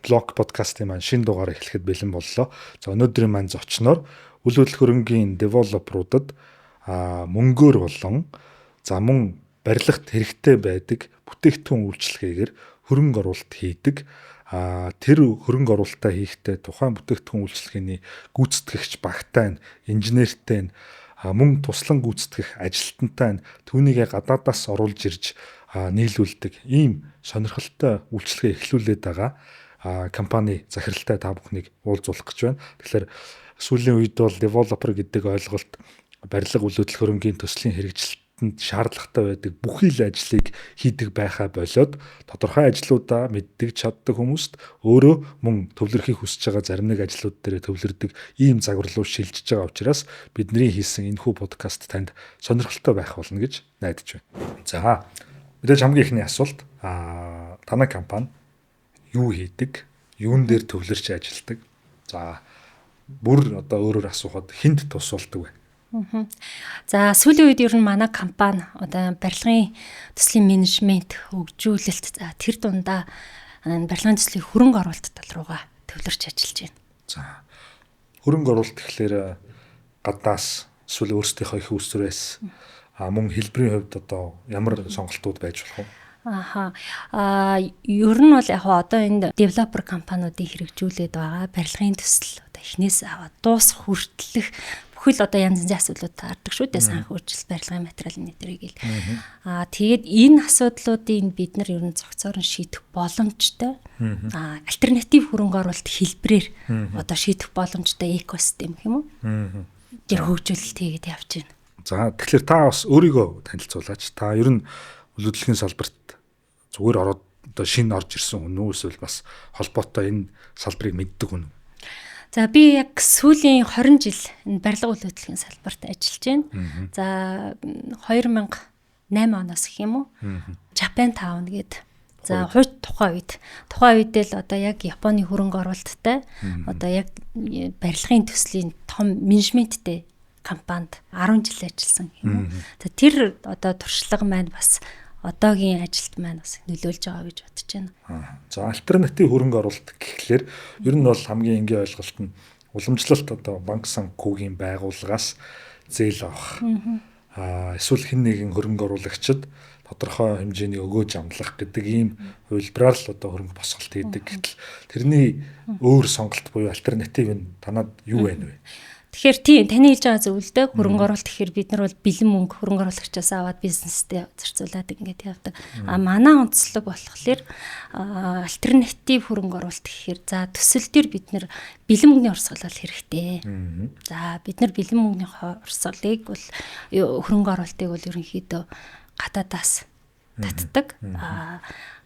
блог подкастын маань шинэ дугаар эхлэхэд бэлэн боллоо. За өнөөдрийн маань зочноор үйл хөдлөх хөрөнгийн девелоперуудад мөнгөөр болон за мөн барилгат хэрэгтэй байдаг бүтээгдэхүүн үйлчлэгээр хөрөнгө оруулалт хийдэг. Тэр хөрөнгө оруулалтаа хийхдээ тухайн бүтээгдэхүүн үйлчлэгээний гүйцэтгэгч багтай нь, инженертэй нь, мөн туслан гүйцэтгэх ажилтнтай нь түүнийгээ гадаадаас оруулж ирж нийлүүлдэг ийм сонирхолтой үйлчлэгээ эхлүүлээд байгаа компани захиралтай та бүхнийг уулзуулах гэж байна. Тэгэхээр сүүлийн үед бол девелопер гэдэг ойлголт барилга үйл хөдлөх хөрөнгийн төслийн хэрэгжилтэнд шаардлагатай байдаг бүхий л ажлыг хийдэг байхаа болоод тодорхой ажлуудаа мэддэг чаддаг хүмүүст өөрөө мөн төвлөрөхийг хүсэж байгаа зарим нэг ажлууд дээр төвлөрдөг ийм загварлуу шилжиж байгаа учраас бидний хийсэн энэхүү подкаст танд сонирхолтой байх болно гэж найдаж байна. За мэдээж хамгийн ихний асуулт танай компани юу хийдэг? Юун дээр төвлөрч ажилладаг? За бүр одоо өөрөөр асуухад хэнд тусалдаг вэ? За сүүлийн үед ер нь манай компани одоо барилгын төслийн менежмент хөгжүүлэлт тэр дундаа барилгын төслийн хөрөнгө оруулалт тал руугаа төвлөрч ажиллаж байна. За хөрөнгө оруулалт гэхлээр гадаас эсвэл өөрсдийнхөө их усрээс мөн хэлбэрийн хувьд одоо ямар сонголтууд байж болох вэ? Ер нь бол яг одоо энэ девелопер компаниудын хэрэгжүүлээд байгаа барилгын төсөл одоо эхнээс аваад дуусах хүртэлх бүхэл одоо янз янзын асуудлууд таардаг шүү дээ. Санхүү үйлчлэл, барилгын материалын нэтэрийг л. Тэгээд энэ асуудлуудыг бид нар ер нь зохицоор нь шийдэх боломжтой. Альтернатив хөрөнгө оруулалт хэлбэрээр одоо шийдэх боломжтой экосистем гэх юм уу? Тэр хөгжүүлэлт хийгээд явж байна. За тэгэхээр та бас өөрийгөө танилцуулаач. Та ер нь үйл хөдлөлийн салбарт зүгээр ороод одоо шинэ орж ирсэн хүн үү эсвэл бас холбоотой энэ салбарыг мэддэг хүн үү? За би яг сүүлийн 20 жил энэ барилга үйл хөдлөлийн салбарт ажиллаж байна. За 2008 оноос гэх юм уу? Japan Town гэдэг. За тухайн үед л одоо яг Японы хөрөнгө оруулалттай одоо яг барилгын төслийн том менежменттэй компанид 10 жил ажилласан юм. За тэр одоо туршлага маань бас одоогийн ажилд маань бас нөлөөлж байгаа гэж бодож байна. За альтернатив хөрөнгө оруулалт гэхлээр ер нь бол хамгийн энгийн ойлголт нь уламжлалт одоо банк санхүүгийн байгууллагаас зээл авах. Эсвэл хэн нэгэн хөрөнгө оруулагчид тодорхой хэмжээний өгөөж амлах гэдэг ийм хувилбараар л одоо хөрөнгө босголт хийдэг. Гэтэл тэрний өөр сонголт буюу альтернатив нь танад юу вэ? Тэгэхээр тийм таны хэлж байгаа зөв л дээ. Хөрөнгө оруулалт гэхээр бид нар бол бэлэн мөнгө хөрөнгө оруулагчаас аваад бизнестэй зарцуулаад ингээд явдаг. Манай онцлог болохоор альтернатив хөрөнгө оруулалт гэхээр за төсөл дээр бид нар бэлэн мөнгөний урсгал хэрэгтэй. За бид нар бэлэн мөнгөний урсгалыг бол хөрөнгө оруулалтыг бол ерөнхийдөө гадаадаас татдаг.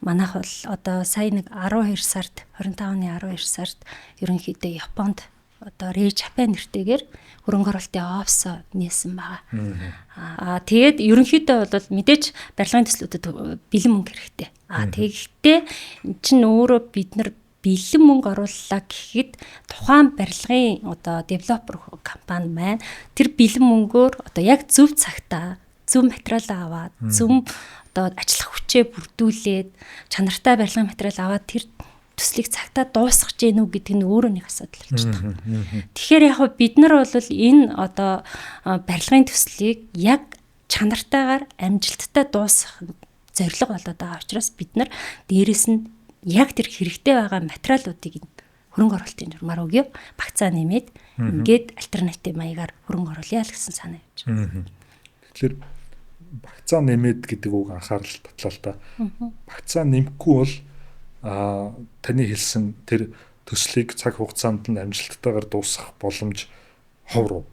Манайх бол одоо сая нэг 12 сард 25 оны 12 сард ерөнхийдөө Японд одоо Japan нэртэйгээр хөрөнгө оруулалтын офс нээсэн байгаа. Тэгээд ерөнхийдөө бол мэдээж барилгын төслүүдэд бэлэн мөнгө хэрэгтэй. Тэгэхдээ чинь өөрөө бид нар бэлэн мөнгө орууллаа гэхэд тухайн барилгын одоо девелопер компани маань тэр бэлэн мөнгөөр одоо яг зөв цагтаа зөв материал аваад зөв одоо ажиллах хүчээ бүрдүүлээд чанартай барилгын материал аваад тэр төслийг цагтаа дуусгах гэж нүг гэдэг нь өөрөө нэг асуудал болж байна. Тэгэхээр яг бид нар бол энэ одоо барилгын төслийг яг чанартайгаар амжилттай дуусгах зорилго болоод байгаа учраас бид нар дээрэс нь яг тэр хэрэгтэй байгаа материалуудыг хөрөнгө оруулалтын журмаар өгье. Багцаа нэмээд ингээд альтернатив маягаар хөрөнгө оруулъя л гэсэн санаа явж байна. Тэгэхээр багцаа нэмээд гэдэг үг анхаарал татлаа л да. Багцаа нэмэхгүй бол таны хэлсэн тэр төслийг цаг хугацаанд нь амжилттайгаар дуусгах боломж ховруу.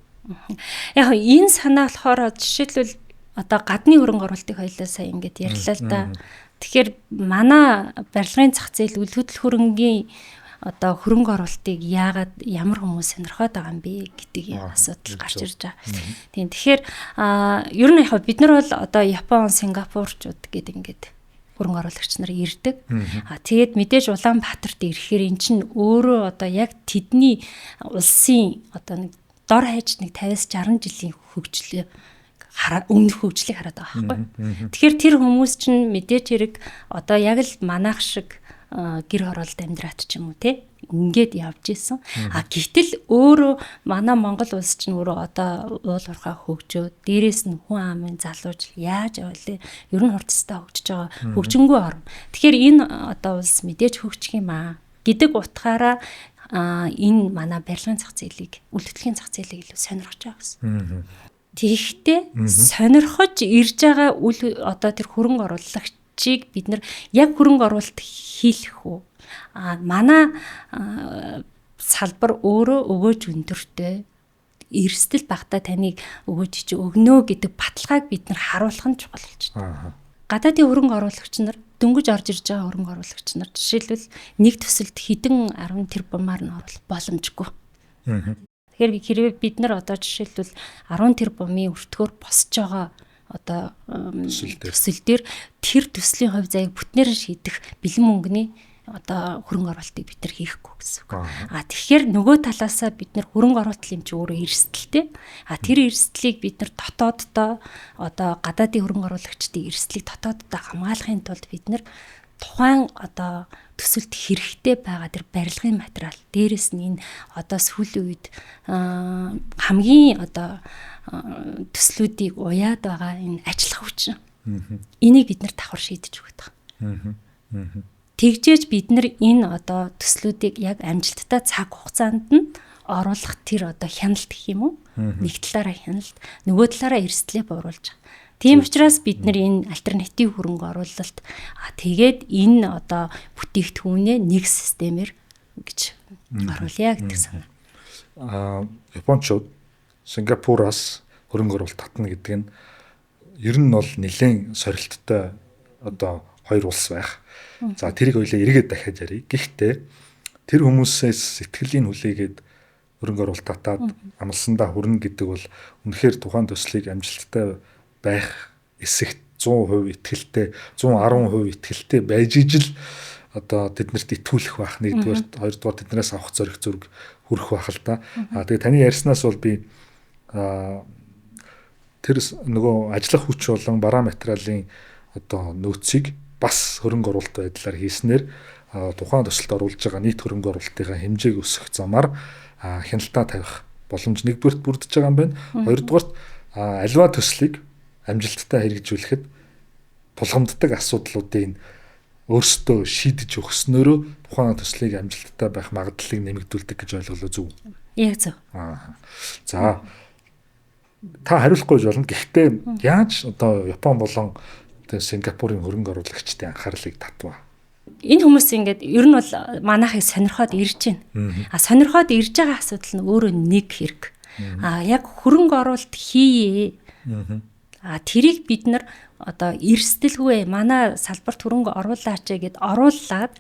Яг энэ санаа болохоор жишээлбэл одоо гадны хөрөнгө оруулалтыг хоёлаа сая ингээд ярьлаа л да. Тэгэхээр манай барилгын зах зээл үйл хөдлөх хөрөнгийн одоо хөрөнгө оруулалтыг яагаад ямар хүмүүс сонирхоод байгаа юм бэ гэдэг юм асуудал гарч ирж байгаа. Тийм. Тэгэхээр ер нь яг бид нар бол одоо Япон, Сингапурчууд гэдэг ингээд хөрөнгө оруулагч нар ирдэг. Тэгээд мэдээж Улаанбаатарт ирэхээр эн чинь өөрөө одоо яг тэдний улсын одоо нэг дор хаяж нэг 50-60 жилийн хөгжлөө өмнөх хөгжлийг хараад байгаа байхгүй. Тэгэхээр тэр хүмүүс чинь мэдээж хэрэг одоо яг л манайх шиг гэр хороолт амьдраад ч юм уу те ингээд явж исэн. Гэтэл өөрөө манай Монгол улс чинь өөрөө одоо уул уурхай хөгжөөд дээрээс нь хүн амын залуужл яаж яваалээ. Ер нь хурцтай хөгжиж байгаа хөгжингүй орн. Тэгэхээр энэ одоо улс мэдээж хөгжих юм аа гэдэг утгаараа энэ манай барилгын зах зээлийг, үлдэтгэлийн зах зээлийг илүү сонирхож байгаа гэсэн. Тэгэхдээ сонирхож ирж байгаа одоо тэр хөрөнгө оруулагчийг бид нар яг хөрөнгө оруулалт хийх үү? Манай салбар өөрөө өгөөж өндөртэй эрсдэл багтаа таныг өгөөж чи өгнө гэдэг баталгааг бид нар харуулах нь чухал болж байна. Гадаадын хөрөнгө оруулагч нар дөнгөж орж ирж байгаа хөрөнгө оруулагч нар жишээлбэл нэг төсөлд хэдэн 10 тэрбумаар нь оруулах боломжгүй. Тэгэхээр хэрвээ бид нар одоо жишээлбэл 10 тэрбумын өртгөөр босч байгаа одоо төсөл дээр тэр төслийн хувь заяаг бүтнээр шийдэх бэлэн мөнгөний одоо хөрөнгө оруулалтыг бид нар хийхгүй гэсэн үг. Тэгэхээр нөгөө талаасаа бид нар хөрөнгө оруулалт юм чи өөрөө эрсдэлтэй. Тэр эрсдлийг бид нар дотооддоо одоо гадаадын хөрөнгө оруулагчдын эрсдлийг дотооддоо хамгаалахын тулд бид нар тухайн одоо төсөлд хэрэгтэй байгаа тэр барилгын материал дээрэс нь энэ одоо сүүлийн үед хамгийн одоо төслүүдийг уяад байгаа энэ ажиллах хүчин. Энийг бид нар давхар шийдэж өгөх гэдэг. Тэгжээж бид нар энэ одоо төслүүдийг яг амжилттай цаг хугацаанд нь оруулах тэр одоо хяналт гэх юм уу? Нэг талаараа хяналт, нөгөө талаараа эрсдлээ бууруулж байгаа. Тийм учраас бид нар энэ альтернатив хөрөнгө оруулалт тэгээд энэ одоо бүтээгдэхүүнээ нэг системээр гэж оруулъя гэдэг санаа. Япончууд Сингапураас хөрөнгө оруулалт татна гэдэг нь ер нь бол нэлээд сорилттой одоо хоёр улс байх. За тэрийг хоёлаа эргээд дахиад ярив. Гэхдээ тэр хүмүүсээс сэтгэлийн хүлээгээд хөрөнгө оруулалт татаад амлсандаа хүрнэ гэдэг бол үнэхээр тухайн төслийг амжилттай байх эсэгт 100% итгэлтэй 110% итгэлтэй байж ижил одоо тэднэрт итгүүлэх байх. Нэгдүгээр, хоёрдугаар тэднээс авах зориг зүрг хүрэх байх л да. Тэгээ таны ярьснаас бол би тэр нөгөө ажиллах хүч болон бараа материалын одоо нөөцийг бас хөрөнгө оруулалт байдлаар хийснээр тухайн төсөлд оруулж байгаа нийт хөрөнгө оруулалтын хэмжээг өсгөх замаар хяналтаа тавих боломж нэгдүгээрт бүрдэж байгаа юм байна. Хоёрдугаарт аливаа төслийг амжилттай хэрэгжүүлэхэд тулгамддаг асуудлуудыг өөрсдөө шийдэж өгснөөрөө тухайн төслийг амжилттай байх магадлалыг нэмэгдүүлдэг гэж ойлголоо зөв. Яг зөв. За та хариулахгүй болно. Гэхдээ яаж одоо Япон болон Сингапурын хөрөнгө оруулагчдын анхаарлыг татваа? Энэ хүмүүс ингээд ер нь бол манайхыг сонирхоод ирж байна. Сонирхоод ирж байгаа асуудал нь өөрөө нэг хэрэг. Яг хөрөнгө оруулалт хийе. Тэрийг бид нар одоо эрсдэлгүй манай салбарт хөрөнгө оруулаач гэд оруулаад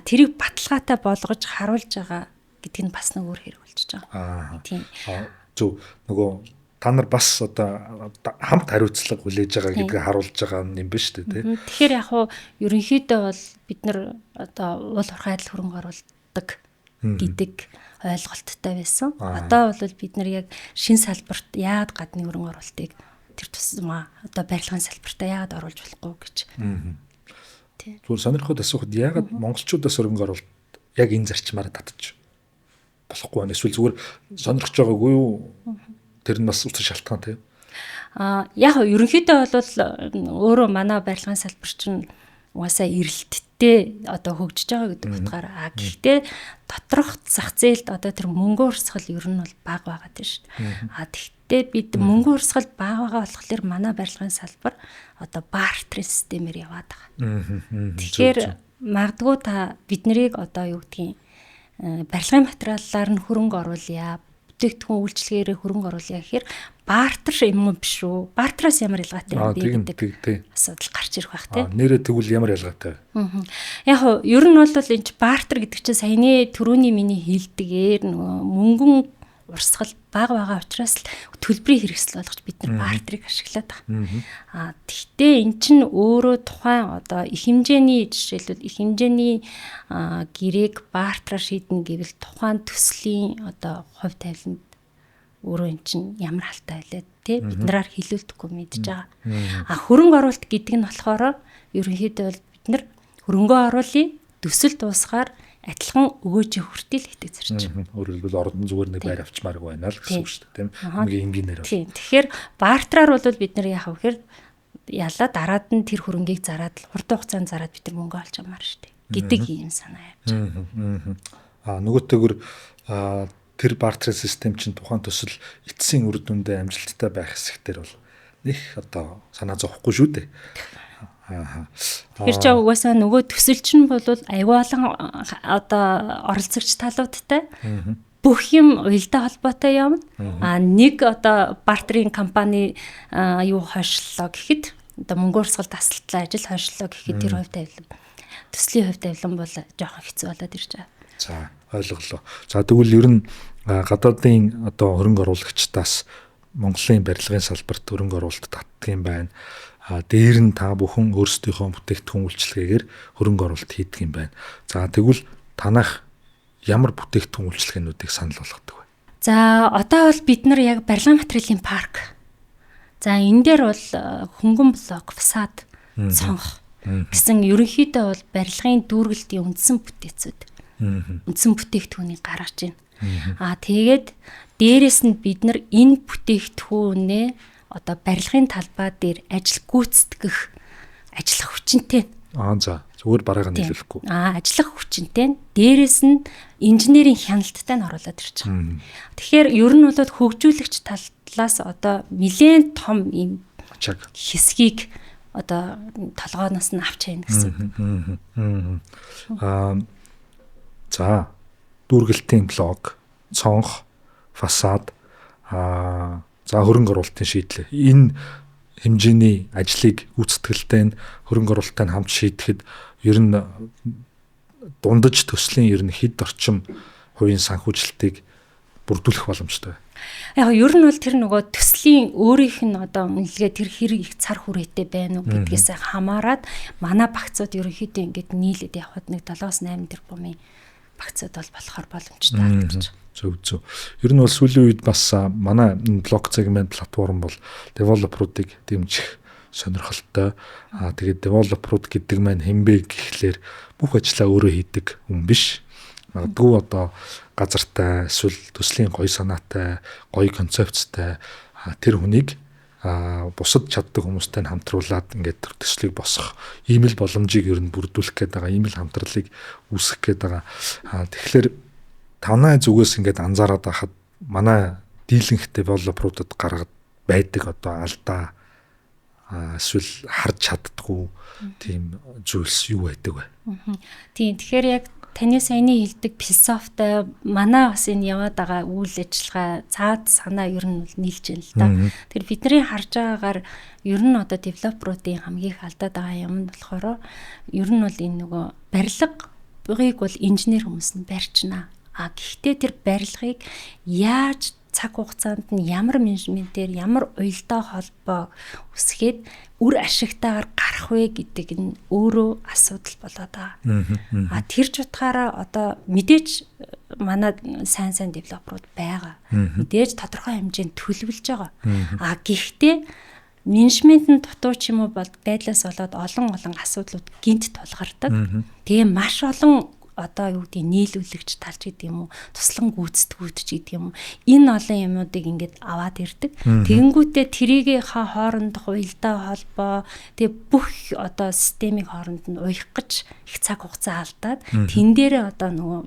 тэрийг баталгаатай болгож харуулж байгаа гэдэг нь бас нэг өөр хэрэг болчихж байгаа. Тийм. Зөв нөгөө та нар бас одоо хамт хариуцлага хүлээж байгаа гэдгийг харуулж байгаа юм биш үү те. Тэгэхээр яг хуу ерөнхийдөө бол бид нар одоо уул уурхай адил хөрөнгө оруулдаг гэдэг ойлголттой байсан. Одоо бол бид нар яг шин салбарт яад гадны хөрөнгө оруулалтыг тэр тусмаа одоо барилгын салбартаа яад оруулж болохгүй гэж. Тийм. Зүгээр сонирхоод асуухад яагаад монголчуудаас хөрөнгө оруулалт яг энэ зарчмаараа татчих болохгүй байна. Эсвэл зүгээр сонирхож байгаагүй юу? Тэр нь бас үсэр шалтгаан тийм. Яг ерөнхийдөө бол өөрөө манай барилгын салбар чинь угаасаа эрэлттэй одоо хөгжиж байгаа гэдэг утгаараа. Гэхдээ доторх зах зээлд одоо тэр мөнгө урсгал ер нь бол бага байгаа тийм шүү дээ. Тэгтээ бид мөнгө урсгал бага байгаа болохоор манай барилгын салбар одоо бартерын системээр яваад байгаа. Тэгэхээр магадгүй та бид нарыг одоо юу гэдгийг барилгын материалаар нь хөрөнгө оруулъя, бүтээгдэхүүн үйлчлэгээр хөрөнгө оруулъя гэхээр бартер юм уу биш үү? Бартераас ямар ялгаатай юм бэ гэдэг асуудал гарч ирэх бах тийм. Нэрээ тэгвэл ямар ялгаатай вэ? Яг нь ер нь бол энэ бартер гэдэг чинь саяны түрүүний миний хэлдгээр мөнгөн урсгал бага байгаа учраас л төлбөрийн хэрэгсэл болгож бид нар бартерыг ашиглаад байгаа. Тэгтээ эн чинь өөрөө тухайн одоо их хэмжээний жишээлбэл их хэмжээний гэрээг бартераар шийднэ гэвэл тухайн төслийн одоо хувь тавиланд өөрөө эн чинь ямар халтай байлаа тий бид нараар хилүүлдэхгүй мэдж байгаа. Хөрөнгө оруулалт гэдэг нь болохоор ерөнхийдөө бид нар хөрөнгө оруулъя. төсөл дуусгаар адилхан өгөөж хүртэл итгэж зарж байна. Өөрөөр хэлбэл ордон зүгээр нэг байр авчмааргүй байна л гэсэн үг шүү дээ, тийм. Хамгийн энгийнээр. Тийм. Тэгэхээр бартраар бол бид нар яах вэ гэхээр ялла дараад нь тэр хөрөнгийг зараад хурдан хугацаанд зараад бид нар мөнгө олж амаар шүү дээ гэдэг ийм санаа явж байгаа. Нөгөөтэйгөр тэр бартер систем чинь тухайн төсөл эцсийн үр дүндээ амжилттай байх хэсэгтэр бол нэг одоо санаа зовхгүй шүү дээ. Тэгэхээр ч угаасаа нөгөө төсөл чинь бол аюул олон одоо оролцогч талуудтай бүх юм уялдаа холбоотой юм. Нэг одоо бартерын компани юу хойшлоо гэхэд одоо мөнгө урсгал тасалтлаа ажил хойшлоо гэхэд тэр хувь тавилан төслийн хувь тавилан бол жоохон хэцүү болоод ирж байгаа. За ойлголоо. За тэгвэл ер нь гадаадын одоо хөрөнгө оруулагчдаас Монголын барилгын салбарт хөрөнгө оруулалт татдаг юм байна. Дээр нь та бүхэн өөрсдийнхөө бүтээгдэхүүн үйлчилгээгээр хөрөнгө оруулалт хийдэг юм байна. За тэгвэл танах ямар бүтээгдэхүүн үйлчилгээнүүдийг санал болгодог вэ? За одоо бол бид нар яг барилгын материалын парк. За энэ дээр бол хөнгөн блок, фасад, цонх гэсэн ерөнхийдөө бол барилгын дүүргэлтийн үндсэн бүтээцүүд. Үндсэн бүтээгдэхүүнийг гаргаж байна. Тэгээд дээрэс нь бид нар энэ бүтээгдэхүүнээ одоо барилгын талбай дээр ажил гүйцэтгэх ажиллах хүчинтэй. За зүгээр бараагаа нийлүүлэхгүй. Ажиллах хүчинтэй. Дээрэс нь инженерийн хяналттай нь оруулаад ирж байгаа. Тэгэхээр ер нь бол хөгжүүлэгч талаас одоо нэлээд том юм хэсгийг одоо толгооноос нь авч яана гэсэн. За дүүргэлтийн блок, цонх, фасад, за хөрөнгө оруулалтын шийдлээ. Энэ хэмжээний ажлыг гүйцэтгэлтэй хөрөнгө оруулалттай хамт шийдэхэд ер нь дундаж төслийн ер нь хэд орчим хувийн санхүүжилтийг бүрдүүлэх боломжтой. Яг ер нь бол тэр нөгөө төслийн өөрийнх нь одоо үнэлгээ тэр хэрэг их цар хүрээтэй байна уу гэдгээс хамаарат манай багцууд ерөнхийдөө ингээд нийлээд явхад нэг 7-8 тэрбумын багцууд бол болохоор боломжтой гэж. Зөв. Ер нь бол сүүлийн үед бас манай блок сегмент платформ бол девелоперуудыг дэмжих сонирхолтой. Тэгээд девелоперууд гэдэг маань хэмбэ гэхлээр бүх ажлаа өөрөө хийдэг хүн биш. Магадгүй одоо газартай эсвэл төслийн гоё санаатай, гоё концепцтэй тэр хүнийг бусад чаддаг хүмүүстэй хамтруулад ингээд төслийг босгох ийм л боломжийг ер нь бүрдүүлэх гээд байгаа, ийм л хамтралыг үүсгэх гээд байгаа. Тэгэхээр танай зүгээс ингээд анзаараад байхад манай дийлэнх девелоперуудад гаргад байдаг одоо алдаа эсвэл харж чаддгүй тийм зүйлс юу байдаг вэ? Тийм. Тэгэхээр яг таны саяны хэлдэг философитой манай бас энэ яваад байгаа үйл ажиллагаа цаад санаа ер нь нийлж байна л да. Тэр бидний харж байгаагаар ер нь одоо девелоперуудын хамгийн их алдаад байгаа юм нь болохоор ер нь бол энэ нөгөө барилгыг бол инженер хүмүүс нь барьчна. Гэхдээ тэр барилгыг яаж цаг хугацаанд нь ямар менежментээр ямар уялдаа холбоо үсгээд үр ашигтайгаар гарах вэ гэдэг нь өөрөө асуудал болоод байгаа. Тэр ч утгаараа одоо мэдээж манай сайн девелоперууд байгаа. Мэдээж тодорхой хэмжээнд төлөвлөж байгаа. Гэхдээ менежмент нь дутуу ч юм уу байдлаас болоод олон асуудлууд гинт тулгардаг. Тэгээ маш олон одоо юу гэдэг нийлүүлэгч талч гэдэг юм уу туслан гүйцэтгүүд ч гэдэг юм уу энэ олон юмнуудыг ингээд аваад ирдэг. Тэгэнгүүтээ трийгээ хоорондох уялдаа холбоо тэгээ бүх одоо системийн хооронд нь уях гэж их цаг хугацаа алдаад тэн дээрээ одоо нөгөө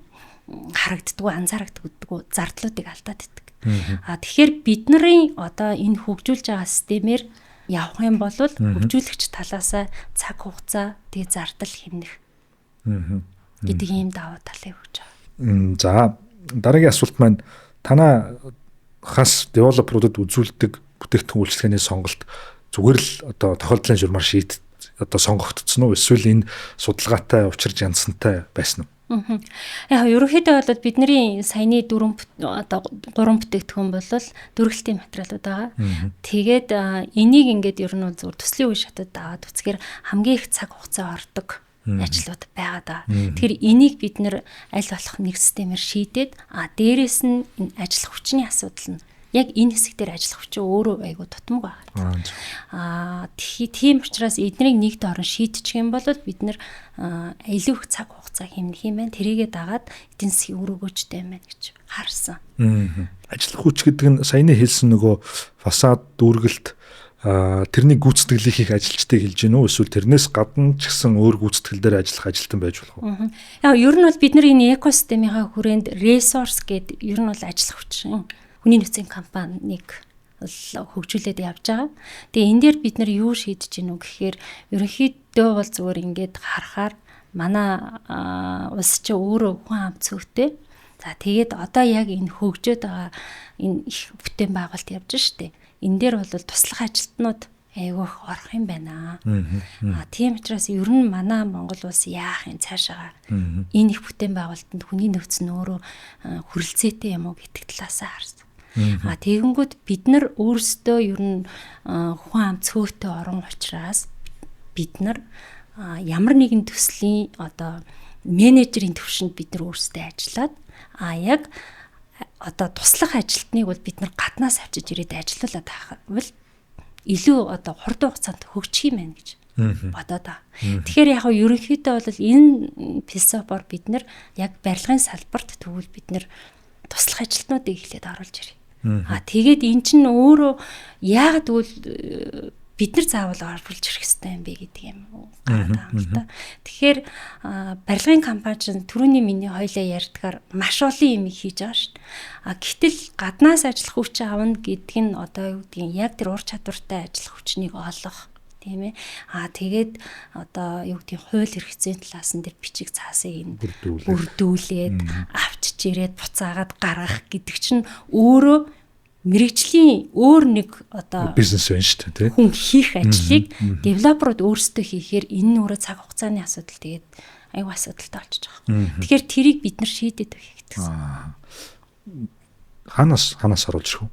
харагддгүй анзаарагддаггүй зардлуудыг алдаад иддэг. Тэгэхээр бидний одоо энэ хөгжүүлж байгаа системээр явах юм бол хөгжүүлэгч талаасаа цаг хугацаа тэгээ зардал хэмнэх гэдэг ийм даваа талыг өгч байгаа. За дараагийн асуулт маань танаа хас девелоперуудад үзүүлдэг бүтээгдэхүүн үйлчилгээний сонголт зүгээр л одоо тохиолдлын журмаар одоо сонгогдсон уу эсвэл энэ судалгаатай учирж янзсантай байсан уу? Яг ерөнхийдөө бол бидний саяны 3 бүтээгдэхүүн бол дүүргэлтийн материалууд байгаа. Тэгээд энийг ингээд ер нь зөв төслийн үе шатад аваад үзэхээр хамгийн их цаг хугацаа ордог ажлууд байгаа да. Тэгэхээр энийг бид нэр аль болох нэг системээр шийдээд дээрээс нь энэ ажил хүчний асуудал нь яг энэ хэсэг дээр ажиллах хүчин өөрөө айгүй тутамг байна. Тийм учраас эднийг нэг дорн шийдчих юм бол бид нэр илүү их цаг хугацаа хэмнэх юм байна. Тэрийгээ дагаад эдийн засгийн үр өгөөжтэй юм байна гэж харсан. Ажиллах хүч гэдэг нь саяны хэлсэн нөгөө фасад дүүргэлт тэрний гүйцэтгэлийг хийх ажилчдыг хэлж гэнэ үү? Эсвэл тэрнээс гадна ч гэсэн өөр гүйцэтгэл дээр ажиллах ажилтан байж болох уу? Яг ер нь бол бид нар энэ экосистемийн хүрээнд ресурс гэдэг ер нь бол ажиллах хүчин хүний нөөцийн компанийг хөгжүүлээд явж байгаа. Тэгээ энэ дээр бид нар юу шийдэж гэнэ үү гэхээр ерөнхийдөө бол зүгээр ингээд харахаар манай улс чи өөрөө хүн ам цөвтэй. За тэгээд одоо яг энэ хөгжөөд байгаа энэ их бүтээн байгуулалт явж штэ. Энэ дээр бол туслах ажилтнууд айгүйх орох юм байна. Тийм учраас ер нь манай Монгол улс яах юм цаашаа энэ их бүтээн байгуулалтанд хүний нөөц нь өөрөө хүрэлцээтэй юм уу гэдэг талаасаа харсан. Тэгэнгүүт бид нар өөрсдөө ер нь хүн ам цөөхтэй орон учраас бид нар ямар нэгэн төслийн одоо менежерийн төвшөнд бид нар өөрсдөө ажиллаад яг одоо туслах ажилтныг бол бид нар гаднаас авчиж ирээд ажиллуулад байхвал илүү одоо хурдан хугацаанд хөгжих юм байна гэж бодоод байгаа. Тэгэхээр яг ерөнхийдөө бол энэ философиор бид нар яг барилгын салбарт тэгвэл бид нар туслах ажилтнуудыг эхлээд оруулж ирье. Тэгээд эн чинь өөрөө яагаад тэгвэл бид нар заавал оруулж ирэх хэрэгтэй юм бэ гэдэг юм гараад байгаа юм л да. Тэгэхээр барилгын компани чинь түрүүний миний хоёлаа ярьдгаар маш олон юм хийж байгаа шүү дээ. Гэтэл гаднаас ажиллах хүч авна гэдэг нь одоо юу гэдгийг яг тэр ур чадвартай ажиллах хүчнийг олох тийм ээ. Тэгээд одоо юу гэдгийг хууль хэрэгцээний талаас нь тэр бичиг цаасыг бүрдүүлээд авчиж ирээд буцаагаад гаргах гэдэг чинь өөрөө мэргэжлийн өөр нэг одоо бизнес байна шүү дээ, хүн хийх ажлыг девелоперууд өөрсдөө хийхээр энэ нь өөрөө цаг хугацааны асуудал тэгээд аюу асуудалтай болчихж байгаа. Тэгэхээр тэрийг бид нар шийдээд өгөх гэсэн. Ханаас оруулж ирэх үү?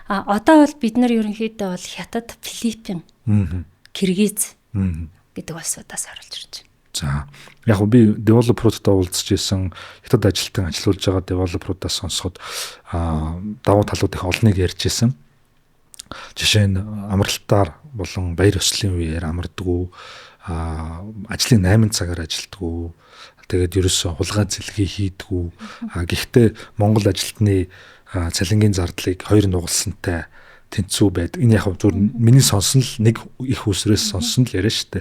Одоо бол бид нар ерөнхийдөө бол Хятад, Филиппин, Киргиз гэдэг улсуудаас оруулж ирж байна. За яг би девелоперуудтай уулзж исэн Хятад ажилтан ажиллаулж байгаа девелоперуудаас сонсоход давуу талууд их олныг ярьж исэн. Жишээ нь амралтаар болон баяр ёслолын үеэр амардгүй, ажлын 8 цагаар ажилддаг. Тэгээд ерөөсөө хулгай зэлхий хийдгүү. Гэхдээ Монгол ажилтны цалингийн зардлыг 2 нугалсантай тэнцүү байдаг. Энэ яг зөв миний сонсон л нэг их усрээс сонсон л яриа штэ.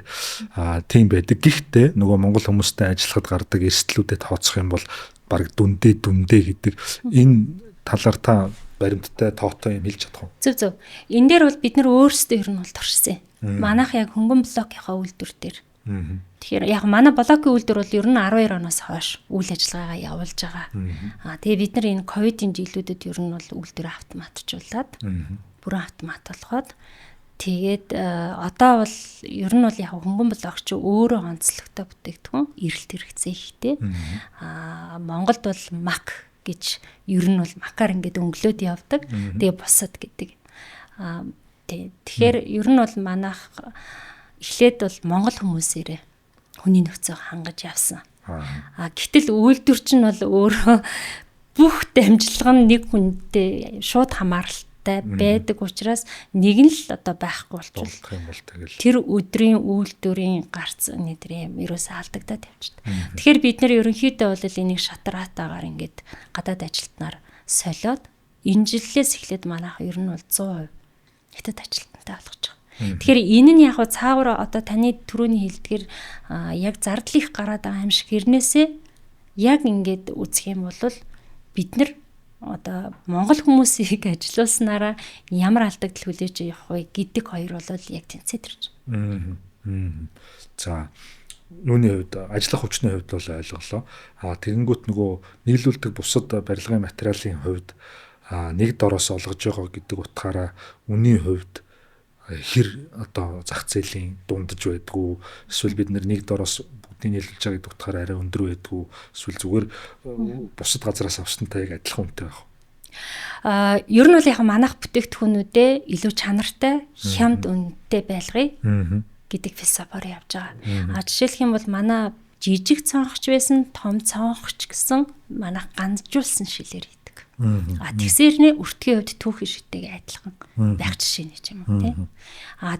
Тийм байдаг. Гэхдээ нөгөө монгол хүмүүстэй ажиллахад гардаг эрсдлүүдэд тооцох юм бол баг дүндээ гэдэг энэ талаар та баримттай тоотой юм хэлж чадах уу? Зөв. Энэ дээр бол бид нар өөрсдөө ер нь бол туршсан. Манайх яг хөнгөн блокийнхаа үйлдвэр дээр. Тэгэхээр яг манай блокийн үйлдвэр бол ер нь 12 оноос хойш үйл ажиллагаагаа явуулж байгаа. Тэгээ бид нар энэ ковидын жилүүдэд ер нь бол үйлдвэр автоматжуулаад бүрэн автомат болгоод тэгээд одоо бол ер нь бол яг хөнгөн блокч өөрөө онцлогтой бүтээгдэхүүн эрэлт хэрэгцээ ихтэй. Монголд бол мак гэж ер нь бол макаар ингээд өнгөлөөд явдаг. Тэгээ бусад гэдэг. Тэгэхээр ер нь бол манайх эхлээд бол монгол хүмүүсээрээ хүний нөхцөө хангаж явсан. Гэтэл үйлдвэр чинь бол өөрөө бүх дамжлага нь нэг хүнтэй шууд хамааралтай байдаг учраас нэг нь л одоо байхгүй болчихвол тэр өдрийн үйлдвэрийн гарц нэдрийн ерөөсөө алдагдаад явчихдаг. Тэгэхээр бид нэр ерөнхийдөө бол энийг шатраатаагаар ингээд гадаад ажилтнаар солиод энэ жилээс эхлээд манайх ер нь бол 100% хятад ажилтнтай болгож байгаа. Тэгэхээр энэ нь яг цаавар одоо таны түрүүний хэлдгэр яг зардлих гараад байгаа юм шиг хэрнээсээ яг ингээд үзэх юм бол бид нар одоо монгол хүмүүсийг ажилуулснараа ямар алдагдал хүлээж явах вэ гэдэг хоёр бол яг тэнцээд ирж байна. За нүуний хувьд ажиллах хүчний хувьд бол ойлголоо. Тэгэнгүүт нөгөө нийлүүлдэг бусад барилгын материалын хувьд нэг дороос олгож байгаа гэдэг утгаараа үнийн хувьд хэр одоо зах зээлийн дундаж байдгүй, эсвэл бид нэг дороос бүгдийг нийлүүлж байгаа гэдэг утгаараа арай өндөр байдгүй, эсвэл зүгээр бусад газараас авсантай яг адилхан үнэтэй байх. Ер нь бол яг манайх бүтээгдэхүүнүүдээ илүү чанартай, хямд үнэтэй байлгая гэдэг философиор явж байгаа. Жишээлх юм бол манай жижиг цонхч байсан, том цонхч гэсэн манайх ганцжуулсан шилээр хийдэг. Тэгсэрнэ өртгийн хувьд түүхийн шидээг адилхан байх жишээ нэг юм уу тийм.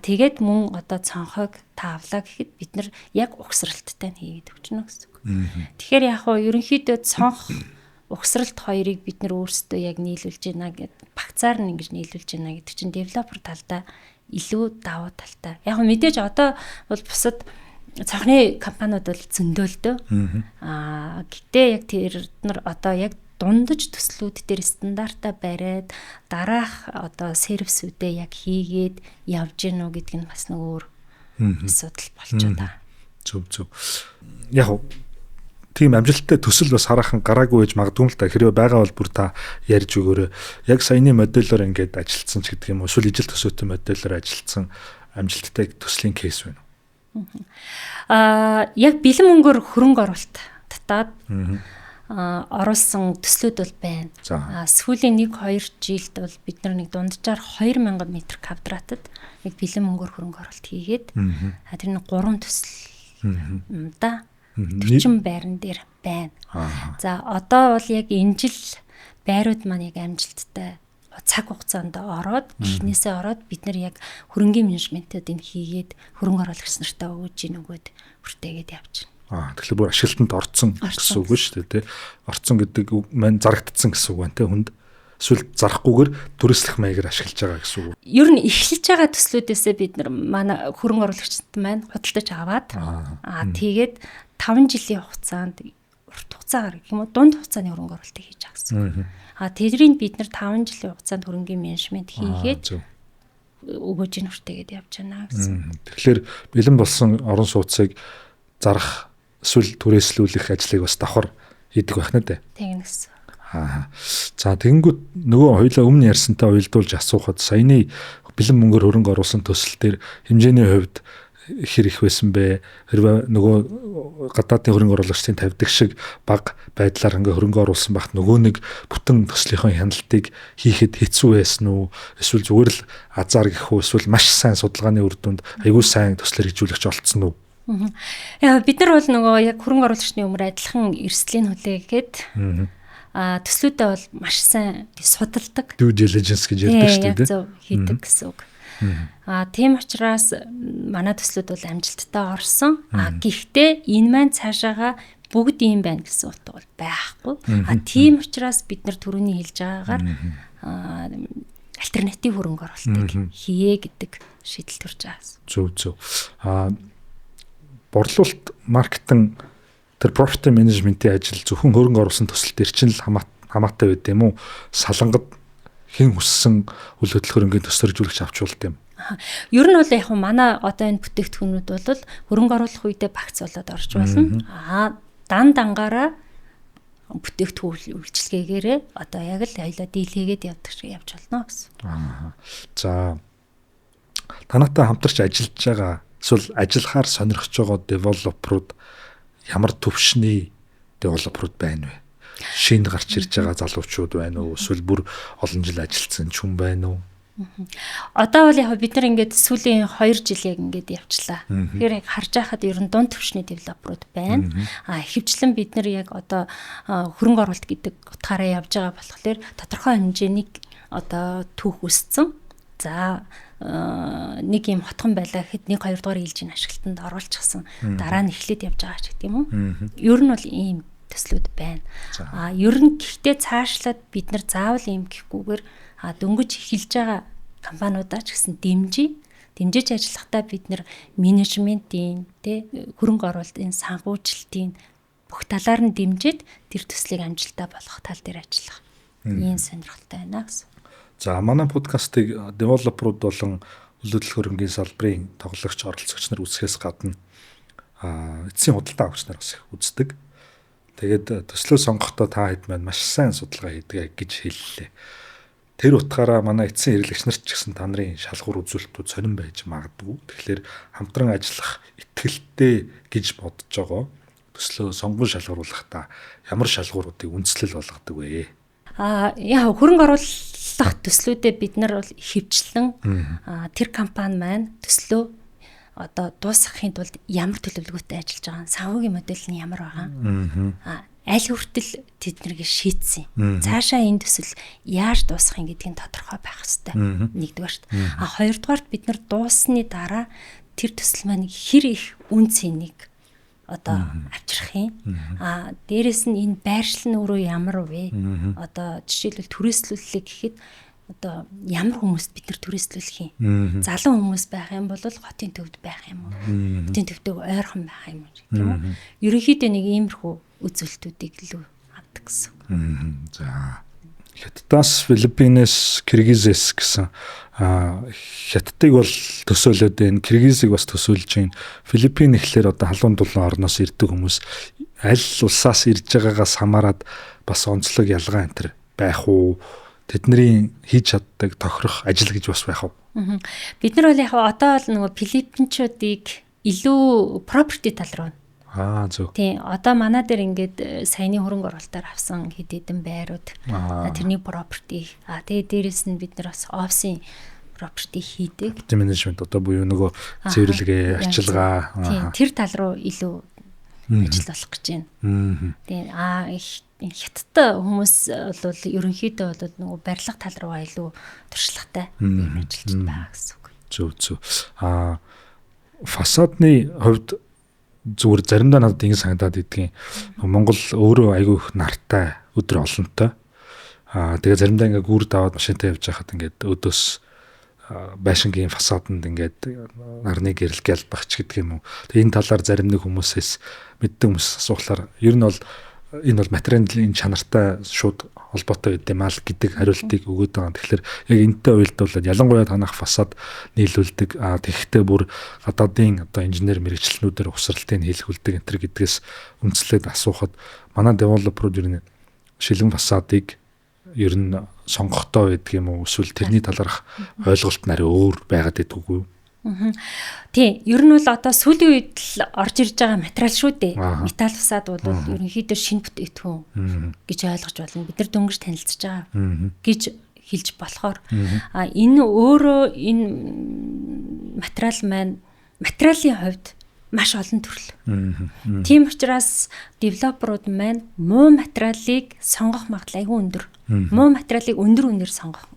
Тэгээд мөн одоо цонхог таавлаа гэхэд бид нар яг угсралттай хийгээд өгчнө гэсэн үг. Тэгэхээр яг хоо ерөнхийдөө цонх угсралт хоёрыг бид нар өөрсдөө яг нийлүүлж байна гэд багцаар нь ингэж нийлүүлж байна гэдэг чинь девелопер талдаа илүү давуу талтай. Яг мэдээж одоо бол бусад цонхны компаниуд бол зөндөөлдөө. Гэтээ яг тэр нар одоо яг дундаж төслүүд дээр стандартаа бариад дараах одоо сервисүүдээ яг хийгээд явж гэнэ үү гэдг нь бас нэг өөр асуудал болчиход байгаа. Зөв. Яг тийм амжилттай төсөл бас хараахан гараагүй байж магадгүй л та хэрвээ байгаа бол бүр та ярьж өгөөрэй. Яг саяны модельоор ингээд ажилласан ч гэдэг юм уу? Эсвэл ижил төсөөтэй модельоор ажилласан амжилттай төслийн кейс байна уу? Яг бэлэн мөнгөөр хөрөнгө оруулалт татаад оруулсан төслүүд бол байна. Сүүлийн 1-2 жилд бол бид нар нэг дунджаар 2000 м квадратад яг бэлэн мөнгөөр хөрөнгө оруулалт хийгээд тэр нэг 3 төсөл да 40 байран дээр байна. За одоо бол яг энэ жил байрууд маань яг амжилттай цаг хугацаанд ороод эхнээсээ ороод бид нар яг хөрөнгийн менежментүүдийг хийгээд хөрөнгө оруулагч нартаа өгж ийн өгөөд хүртээгээд явж байна. Тэгэхээр бүр ашиглалтанд орцсон гэсэн үг шүү дээ, тий. Орцсон гэдэг үг маань зарагдсан гэсэн үг байна, тий. Хүнд эсвэл зарахгүйгээр төрөслөх маягаар ашиглаж байгаа гэсэн үг. Ер нь эхэлж байгаа төслүүдээсээ бид нар манай хөрөнгө оруулагчид маань худалдаж аваад тэгээд 5 жилийн хугацаанд урт хугацаагаар гэх юм уу дунд хугацааны хөрөнгө оруулалтыг хийж байгаа гэсэн. Тэрийг бид нар 5 жилийн хугацаанд хөрөнгийн менежмент хийгээд өгөөж ийн хүртээгээд явж байна гэсэн. Тэгэхээр бэлэн болсон орон сууцыг зарах эсвэл түрээслүүлэх ажлыг бас давхар хийдэг байх нь дээ. Тэгнэс. За тэгэнгүүт нөгөө хоёлаа өмнө ярьсантай уялдуулж асуухад саяны бэлэн мөнгөөр хөрөнгө оруулсан төсөл төр хэмжээний хувьд хэр их байсан бэ? Хэрвээ нөгөө гадаадын хөрөнгө оруулагчдын тавьдаг шиг бага байдлаар ингээ хөрөнгө оруулсан багт нөгөө нэг бүтэн төслийнхөө хяналтыг хийхэд хэцүү байсан уу? Эсвэл зүгээр л азар гэх үү? Эсвэл маш сайн судалгааны үр дүнд аягүй сайн төслөөр хөгжүүлэгч олцсон уу? Яа бид нар бол нөгөө яг хөрөнгө оруулагчны өмнө адилхан эрсдлийн хүлээгээд төслүүдээ бол маш сайн судалдаг. Due diligence гэж ярьдаг шүү дээ. Хийдэг гэсэн үг. Тийм учраас манай төслүүд бол амжилттай орсон. Гэхдээ энэ маань цаашаага бүгд ийм байна гэсэн утга бол байхгүй. Тийм учраас бид нар түрүүний хэлж байгаагаар альтернатив хөрөнгө оруулалтыг хийе гэдэг шийдэл төрж байгаа. Зөв. Борлуулалт маркетинг тэр profit management-ийн ажил зөвхөн хөрөнгө оруулсан төсөл дээр чинь л хамаатай байд юм уу? Салангад хэн хүссэн үйл хөдлөх хөрөнгөний төсөлжүүлэгч авчулт юм. Ер нь бол яг манай одоо энэ бүтээгдэхүүнүүд бол хөрөнгө оруулах үедээ багц болоод орж болно. Дангаараа бүтээгдэхүүн үйлчилгээгээрээ одоо яг л аялаа дийлээгээд явдаг шиг явж болно гэсэн. За танаатай хамтарч ажиллаж байгаа эсвэл ажиллахаар сонирхож байгаа девелоперууд ямар төвшний девелоперууд байна вэ? Шинэ гарч ирж байгаа залуучууд байна уу? Эсвэл бүр олон жил ажилласан ч хүн байна уу? Одоо бол яг бид нар ингээд сүүлийн 2 жил яг ингээд явчлаа. Тэгэхээр яг харж байхад ер нь дунд түвшний девелоперууд байна. Ихэвчлэн бид нар яг одоо хөрөнгө оруулалт гэдэг утгаараа явж байгаа болохоор тодорхой хэмжээний одоо түүх өссөн. За нэг юм хотхон байлаа гэхэд 1-2 дугаар ээлжийн ашиглалтанд оруулчихсан. Дараа нь эхлээд явж байгаа ч гэдэг юм уу. Ер нь бол ийм төслүүд байна. Ер нь гэхдээ цаашлаад бид нар заавал ийм гэхгүйгээр дөнгөж эхэлж байгаа компаниудаа ч гэсэн дэмжиж ажиллахдаа бид нар менежментийн хөрөнгө оруулалтын санхүүжилтийн бүх талаар нь дэмжиж тэр төслийг амжилттай болгох тал дээр ажиллах. Ийм сонирхолтой байна гэсэн. За манай подкастыг девелоперууд болон үйл хөдлөх хөрөнгийн салбарын тоглогч оролцогч нар үзэхээс гадна эцсийн худалдаа авагч нар бас их үздэг. Тэгээд төслөө сонгохдоо та хэд маань маш сайн судалгаа хийдэг гэж хэллээ. Тэр утгаараа манай эцсийн хэрэглэгч нар ч гэсэн та нарын шалгуур үзүүлэлтүүд сонирн байж магадгүй. Тэгэхээр хамтран ажиллах итгэлтэй гэж бодож байгаа төслөө сонгон шалгууруулахдаа ямар шалгууруудыг үндэслэл болгодог вэ? Яа хөрөнгө оруулах төслүүдэд бид нар бол хөвчлэн тэр компани маань төслөө одоо дуусгахын тулд ямар төлөвлөгөөтэй ажиллаж байгаа, санхүүгийн модель нь ямар байгаа. аль хүртэл тэднийг шийдсэн. Цаашаа энэ төсөл яаж дуусах юм гэдгийг тодорхой байх хэрэгтэй. Нэгдүгээрт. Хоёрдугаарт бид нар дууссаны дараа тэр төсөл маань хэр их үн цэнийг одоо авчрах юм. Дээрэс нь энэ байршил нь өөрөө ямар вэ? Одоо жишээлбэл түрээслүүлэлээ гэхэд одоо ямар хүмүүст бид нар түрээслүүлэх юм? Залуу хүмүүс байх юм бол хотын төвд байх юм уу? Хотын төвдөг ойрхон байх юм уу гэх юм уу? Ерөнхийдөө нэг иймэрхүү үзүүлэлтүүдийг илүү авдаг гэсэн. За. Хятадаас Филиппинээс Киргизээс гэсэн Хятадыг бол төсөөлөд байна. Киргизийг бас төсөөлж байна. Филиппин ихлээр одоо халуун дулаан орноос ирдэг хүмүүс аль улсаас ирж байгаагаас хамаарат бас онцлог ялгаа энэ байх уу? Тэдний хийж чаддаг тохирох ажил гэж бас байх уу? Бид нар бол яг одоо л нөгөө Филиппинчуудыг илүү property тал руу. Зөв. Тийм, одоо манай дээр ингээд саяны хөрөнгө оруулалтаар авсан хэд хэдэн байрууд. Тэрний property. Тэгээ дээрэс нь бид нар бас офисын property хийдэг. Property management одоо буюу нөгөө цэвэрлэгээ, арчилгаа. Тийм, тэр тал руу илүү ажил болох гэж байна. Тийм, Хятад хүмүүс бол ерөнхийдөө бол нөгөө барилга тал руугаа илүү туршлагатай ажиллаж байгаа гэсэн үг. Зөв. Фасадны хувьд зүгээр заримдаа надад ингэ санагдаад идэгин Монгол өөрөө айгүй их нартай өдөр олонтой. Тэгээ заримдаа ингээ гүр даваад машинтай явж байхад ингээд өдөөс байшингийн фасаданд ингээд нарны гэрэл гялбахч гэдэг юм уу. Тэгээ энэ талаар зарим нэг хүмүүсээс мэддэг хүмүүс асуухлаар ер нь бол энэ бол материалын чанартай шууд холбоотой юм аа гэдэг хариултыг өгөөд байгаа. Тэгэхээр яг энэтэй уялдуулаад ялангуяа танах фасад нийлүүлдэг. Тэгэхдээ бүр гадаадын одоо инженер мэргэжлэнүүдээр угсралтыг хийлгүүлдэг энэ гэдгээс үндэслээд асуухад манай девелоперууд ер нь шилэн фасадыг ер нь сонгохдоо байдаг юм уу? Эсвэл тэрний талаарх ойлголт нарийн өөр байгаад байдаг үгүй юу? Тийм, ер нь бол одоо сүүлийн үед л орж ирж байгаа материал шүү дээ. Металл фасад бол ерөнхийдөө шинэ бүтээгдэхүүн гэж ойлгож байна. Бид нар дөнгөж танилцж байгаа гэж хэлж болохоор энэ өөрөө энэ материал маань материалын хувьд маш олон төрөл. Тийм учраас девелоперууд маань муу материалыг сонгох магадлал айгүй өндөр. Муу материалыг өндөр үнээр сонгох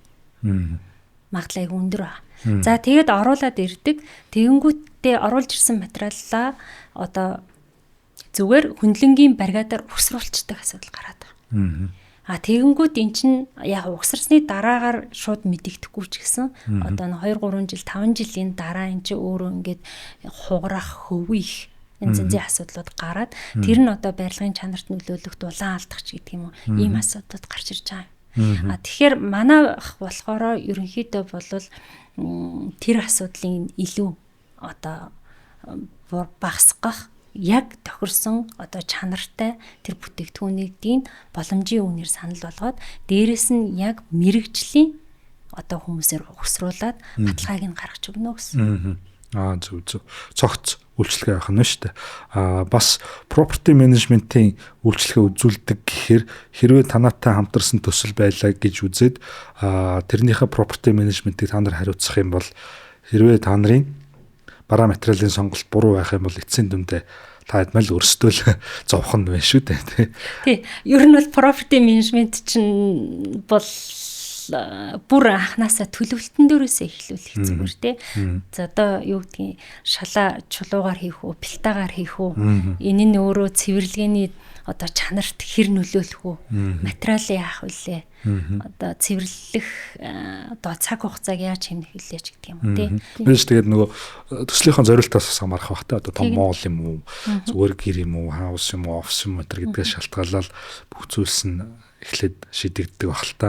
магадлал айгүй өндөр байна. За тэгээд оруулаад ирдэг. Тэгэнгүүтээ оруулж ирсэн материалаа одоо зүгээр хөндлөнгийн бариадаар угсруулцдаг асуудал гараад байгаа. Тэгэнгүүт эн чинь яг угсарсны дараагаар шууд мэдэгдэхгүй ч гэсэн одоо 2-3 жил 5 жилийн дараа эн чинь өөрөө ингээд хугарах хөвөх янз янзын асуудлууд гараад тэр нь одоо барилгын чанарт нөлөөлөх дулаан алдах ч гэдэг юм уу ийм асуудлууд гарч ирж байгаа. Тэгэхээр манайх болохоор ерөнхийдөө болвол тэр асуудлын илүү одоо багасгах яг тохирсон одоо чанартай тэр бүтээгдэхүүнийг боломжийн үнээр санал болгоод дээрэс нь яг мэрэгжлийн одоо хүмүүсээр угсруулад баталгааг нь гаргаж өгнө гэсэн. Зөв. Цогц үйлчлэгээ авах нь шүү дээ. Бас property management-ийн үйлчлэгээ үзүүлдэг гэхээр хэрвээ танаатай хамтарсан төсөл байлаа гэж үзээд тэрнийхээ property management-ийг та нар хариуцах юм бол хэрвээ та нарын бараа материалын сонголт буруу байх юм бол эцсийн дүндээ та хэд мэл өрсдөө л зовх нь байна шүү дээ. Тий. Ер нь бол property management чинь бол бүр анханасаа төлөвлөлтөн дээрээсээ эхлүүлэх зүгээр тий. За одоо юу гэдгийг шалаа чулуугаар хийх үү, пилтагаар хийх үү. Энэ нь өөрөө цэвэрлэгээний одоо чанарт хэр нөлөөлөх үү? Материал яах вүлээ? Одоо цэвэрлэх одоо цаг хугацааг яаж хэмнэх вүлээ ч гэдэг юм уу тий. Биш тэгээд нөгөө төслийнхөө зорилтоос хамаарах бах та одоо том моол юм уу? Зүгээр гэр юм уу, хаус юм уу, офис юм уу гэдгээс шалтгаалаад бүх зүйлс нь эхлээд шийдэгддэг баг л та.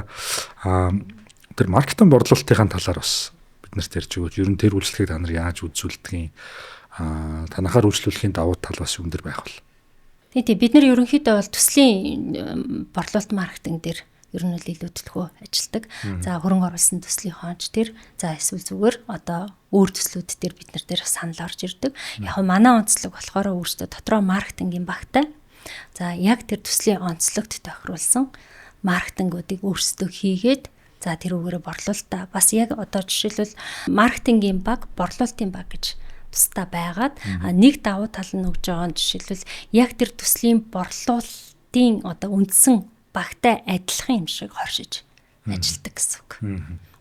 Тэр маркетинг борлуулалтын талаар бас бид нарт ярьж өгөөч. Ер нь тэр үйлчлэгийг та нар яаж үзүүлдэг юм? Танахаар үйлчлүүлэхийн давуу тал бас юм дээр байх бол. Тий, бид нар ерөнхийдөө бол төслийн борлуулалт маркетинг дээр ер нь л илүү төлөвлөгөө ажилдаг. За хөрөнгө оруулсан төслийн хонч тэр, за эсвэл зүгээр одоо өөр төслүүд дээр бид нар дээр санал орж ирдэг. Яг нь манай онцлог болохоор өөртөө дотроо маркетингийн багтай. За яг тэр төслийн онцлогт тохируулсан маркетингуудыг өөрсдөө хийгээд за тэр үгээрээ борлуулалтаа бас яг одоо жишээлбэл маркетингийн баг, борлуулалтын баг гэж тусдаа байгаад нэг давуу тал нь өгж байгаа нь жишээлбэл яг тэр төслийн борлуулалтын багтын одоо үндсэн багтай адилхан юм шиг хоршиж ажилладаг гэсэн үг.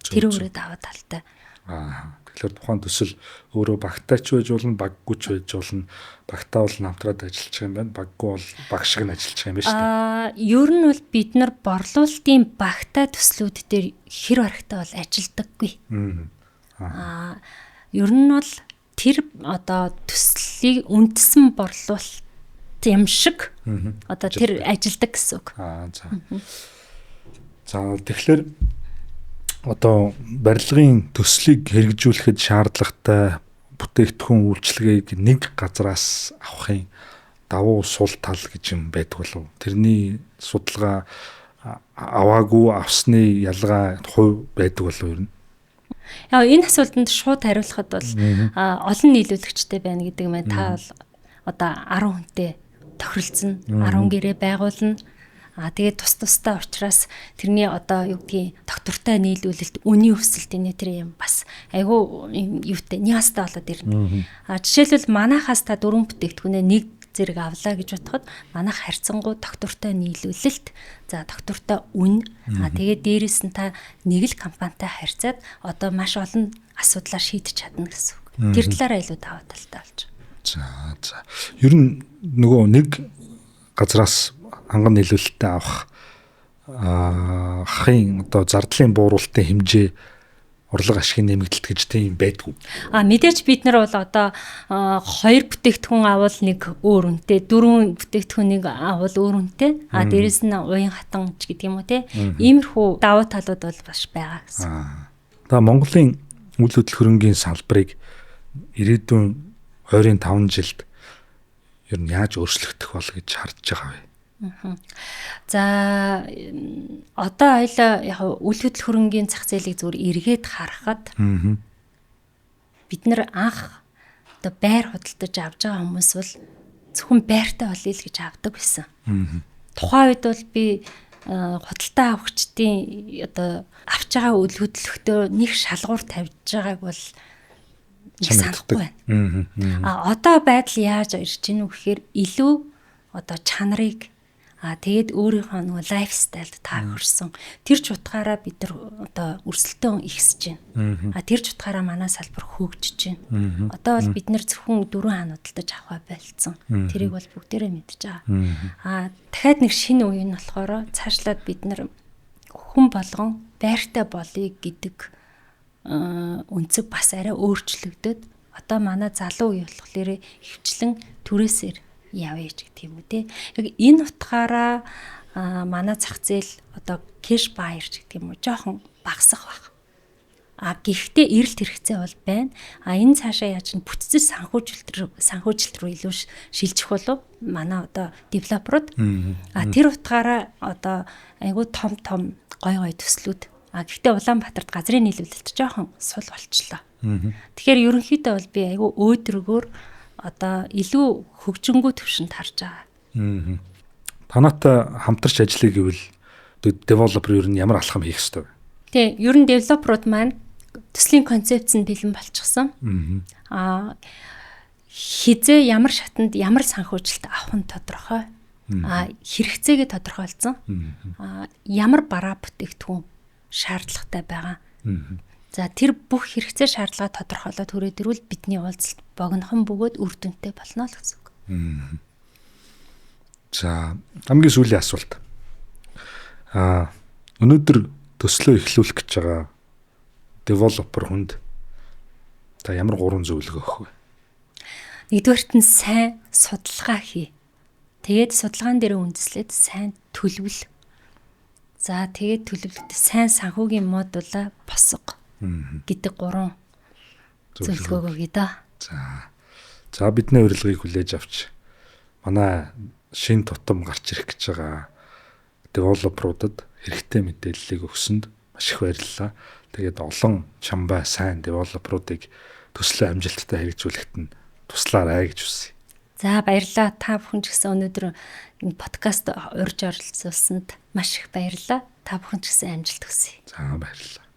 Тэр өөрөө даваа талтай. Тэгэхээр тухайн төсөл өөрөө багтаач байж болно, баггүйч байж болно. Багтаа бол хамтраад ажиллаж байгаа юм байна. Баггүй бол баг шиг нь ажиллаж байгаа юм байна шүү дээ. Ер нь бол бид нар борлуулалтын багтаа төслүүд дээр хэр баригтай бол ажилдаггүй. Ер нь бол тэр одоо төслийг үндэсэн борлуулалт юм шиг одоо тэр ажилдаг гэсэн үг. За тэгэхээр одоо барилгын төслийг хэрэгжүүлэхэд шаардлагатай бүтээгдэхүүн үйлчилгээг нэг газраас авахын давуу сул тал гэж юм байдаг болов. Тэрний судалгаа аваагүй авсны ялгаа хувь байдаг болов ер нь. Яа энэ асуултанд шууд хариулахад бол олон нийлүүлэгчтэй байна гэдэг юм. Та бол одоо 10 хүнтэй тохиролцсон 10 гэрээ байгуулна. Тэгээд тус-тустай учраас тэрний одоо юу гэдгийг доктортой нийлүүлэлт үний өсөлт энэ тэр юм бас айгүй юутай нюанстай болоод ирнэ. Жишээлбэл манайхаас та 4 бүтээгдэхүүнээ нэг зэрэг авлаа гэж бодоход манайх харьцангуй доктортой нийлүүлэлт за доктортой үн тэгээд дээрэс нь та нэг л компанитай харьцаад одоо маш олон асуудлаар шийдэж чадна гэсэн үг. Тэр талаараа илүү даваа талтай болж байна. За. Ер нь нөгөө нэг газраас ханган нийлүүлэлттэй авахын одоо зардлын бууруулалтын хэмжээ урлаг ашигын нэмэгдэлт гэж тийм байдгүй. Мэдээж бид нар бол одоо 2 бүтээгдэхүүн авал нэг өөр үнэтэй, 4 бүтээгдэхүүнийг авал өөр үнэтэй. Дээрэс нь уян хатан ч гэдэг юм уу те. Иймэрхүү давуу талууд бол бас байгаа гэсэн. За Монголын үйл хөдлөх хөрөнгийн салбарыг ирээдүйн 25 жилд ер нь яаж өөрчлөгдөх бол гэж харж байгаа вэ? За одоо хоёлаа яг үйл хөдлөх хөрөнгийн зах зээлийг зүгээр эргээд харахад бид нар анх одоо байр худалдаж авж байгаа хүмүүс бол зөвхөн байртай болъё л гэж авдаг байсан. Тухайн үед бол би худалдаа авахчдын одоо авч байгаа үйл хөдлөлтөөр нэг шалгуур тавьж байгааг бол санахгүй байна. Одоо байдал яаж ирж байна вэ гэхээр илүү одоо чанарыг тэгээд өөрийнхөө нөгөө лайфстайлд таарсан. Тэр ч утгаараа бид нар одоо өрсөлдөөн ихсэж байна. Тэр ч утгаараа манай салбар хөгжиж байна. Одоо бол бид нар зөвхөн 4 хаануудалтаж авах байлцсан. Тэрийг бол бүгдээрээ мэдж байгаа. Дахиад нэг шинэ үе нь болохоор цаашлаад бид нар хүн болгон байртай болъё гэдэг үнцэг бас арай өөрчлөгдөд. Одоо манай залуу үе болохоор хөвчлэн түрээсээр явъя гэх юм үү те. Яг энэ утгаараа манай зах зээл одоо кэш байер гэдэг юм уу жоохон багасах баг. Гэхдээ эрэлт хэрэгцээ бол байна. Энэ цаашаа яаж нь бүтцэл санхүүжилт рүү илүү шилжих болов манай одоо девелоперууд. Тэр утгаараа одоо айгүй том гой төслүүд. Гэхдээ Улаанбаатарт газрын нийлүүлэлт жоохон сул болчлоо. Тэгэхээр ерөнхийдөө бол би айгүй өөдрөгөөр одоо илүү хөгжингүү төвшөнд харж байгаа. Танаатай хамтарч ажиллая гэвэл девелопер ер нь ямар алхам хийх ёстой вэ? Тий, ер нь девелоперууд маань төслийн концепц нь бэлэн болчихсон. Хизээ ямар шатанд ямар санхүүжилт авах нь тодорхой. Хэрэгцээгээ тодорхойлсон. Ямар бараа бүтээгдэхүүн шаардлагатай байгаа. За тэр бүх хэрэгцээ шаардлага тодорхойлоод хүрээд ирвэл бидний уулзалт богинохон бөгөөд үр дүнтэй болно л гэсэн үг. За хамгийн сүүлийн асуулт. Өнөөдөр төслөө эхлүүлэх гэж байгаа девелопер хүнд та ямар 3 зөвлөгөө өгөх вэ? Нэгдүгээрт нь сайн судалгаа хий. Тэгээд судалгаан дээр үндэслээд сайн төлөвлөл. За тэгээд төлөвлөлт сайн санхүүгийн модулаа босго гэдэг 3 зөвлөгөө өгье да. За бидний урилгыг хүлээж авч манай шин тутам гарч ирэх гэж байгаа девелоперуудад хэрэгтэй мэдээллийг өгсөнд маш их баярлалаа. Тэгээд олон чамбай сайн девелоперуудыг төслөө амжилттай хэрэгжүүлэхэд нь туслаарай гэж хүсье. За баярлалаа. Та бүхэн ч гэсэн өнөөдөр энэ подкаст урьж оролцуулсанд маш их баярлалаа. Та бүхэн ч гэсэн амжилт хүсье. За баярлалаа.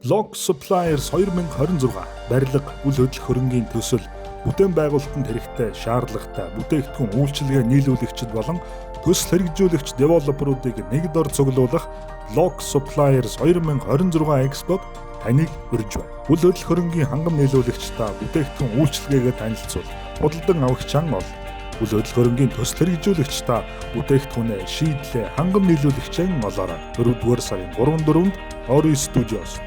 Log Suppliers 2026 барилга, үйл хөдлөх хөрөнгийн төсөл, бүтээн байгуулалтанд хэрэгтэй шаардлагатай бүтээгдэхүүн үйлчилгээ нийлүүлэгчид болон төсөл хэрэгжүүлэгч девелоперуудыг нэг дор цуглуулах Block Suppliers 2026 Expo таныг урьж байна. Үл хөдлөх хөрөнгийн хангам нийлүүлэгч та бүтээгдэхүүн үйлчилгээгээ танилцуул. Худалдан авах чан ол. Үл хөдлөх хөрөнгийн төсөл хэрэгжүүлэгч та бүтээгдэхүүнээ шийдлээ хангам нийлүүлэгчэн олоорой. 4-р сарын 3-4-нд Ori Studios